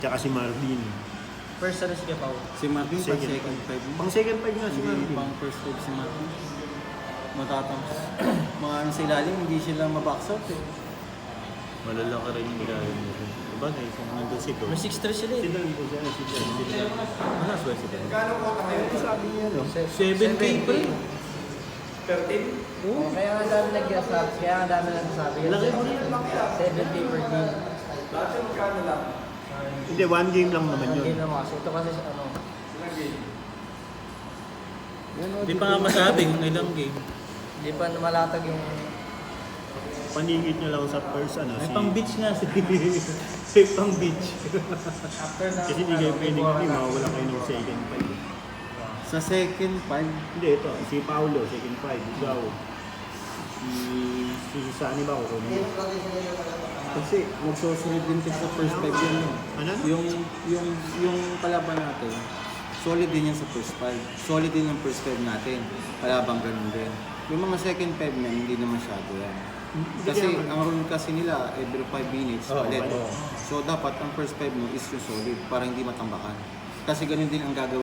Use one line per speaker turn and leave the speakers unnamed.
Tsaka si Marvin.
First ano si Pao?
Si Marvin, pang
Second
second five.
Pang second five nga si
Hindi
Marvin.
pang first five si Marvin. Matatapos. Mga ano sa ilalim, hindi sila mabox out eh.
Malalaki rin yung ilalim mo. Diba guys, kung nandun si Don.
May 6'3 sila eh.
Si Don po siya, si Don.
Ano ba si Dan?
Ano sabi niya, no?
7K pa rin.
Oo. Kaya nga dami nag-sabi. Kaya nga dami nagsasabi.
Laki mo rin.
7K per game.
Hindi, one game lang naman
Ang
yun.
game naman kasi. Ito kasi ano.
Hindi pa nga masabi kung ilang game.
Hindi pa malatag yung...
Paningit niya lang sa first, ano,
May
si...
pang beach nga si May pang beach.
After na...
Kasi hindi kayo pwedeng hindi, mawawala kayo ng second five.
Sa second five,
Hindi, ito, si Paolo, second five. Ikaw. Si Sani ba ako?
kasi magsusunod din kasi sa first five yun. No?
Ano?
Yung kalaban natin, solid din yan sa first five. Solid din yung first five natin. Kalabang ganun din. Yung mga second five na hindi na masyado yan. Kasi ang rule kasi nila, every 5 minutes, ulit. So dapat ang first five mo is yung solid para hindi matambakan. Kasi ganun din ang gagawin.